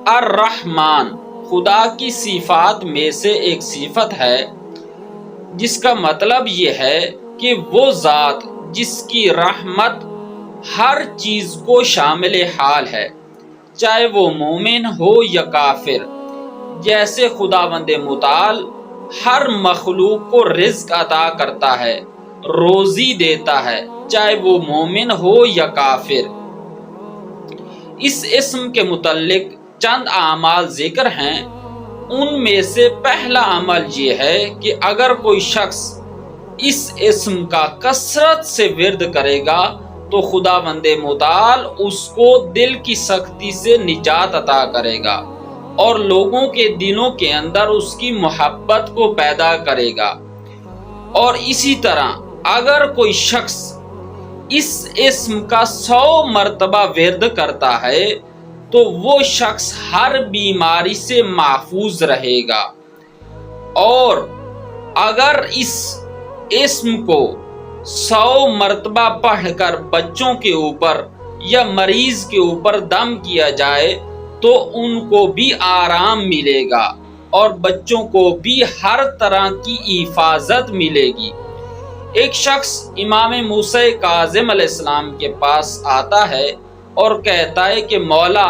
الرحمن خدا کی صفات میں سے ایک صفت ہے، جس کا مطلب یہ ہے کہ وہ ذات جس کی رحمت ہر چیز کو شامل حال ہے، چاہے وہ مومن ہو یا کافر۔ جیسے خداوند متعال ہر مخلوق کو رزق عطا کرتا ہے، روزی دیتا ہے، چاہے وہ مومن ہو یا کافر۔ اس اسم کے متعلق چند اعمال ذکر ہیں۔ ان میں سے پہلا عمل یہ ہے کہ اگر کوئی شخص اس اسم کا کثرت سے ورد کرے گا تو خداوند متعال اس کو دل کی سختی سے نجات عطا کرے گا اور لوگوں کے دلوں کے اندر اس کی محبت کو پیدا کرے گا۔ اور اسی طرح اگر کوئی شخص اس اسم کا 100 مرتبہ ورد کرتا ہے تو وہ شخص ہر بیماری سے محفوظ رہے گا۔ اور اگر اس اسم کو 100 مرتبہ پڑھ کر بچوں کے اوپر یا مریض کے اوپر دم کیا جائے تو ان کو بھی آرام ملے گا اور بچوں کو بھی ہر طرح کی حفاظت ملے گی۔ ایک شخص امام موسیٰ کاظم علیہ السلام کے پاس آتا ہے اور کہتا ہے کہ مولا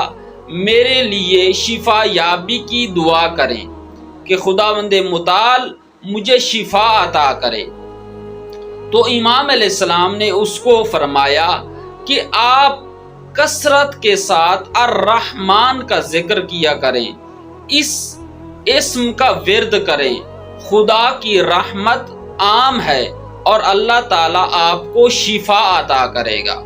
میرے لیے شفا یابی کی دعا کریں کہ خداوند متعال مجھے شفا عطا کرے۔ تو امام علیہ السلام نے اس کو فرمایا کہ آپ کثرت کے ساتھ الرحمن کا ذکر کیا کریں، اس اسم کا ورد کریں، خدا کی رحمت عام ہے اور اللہ تعالیٰ آپ کو شفا عطا کرے گا۔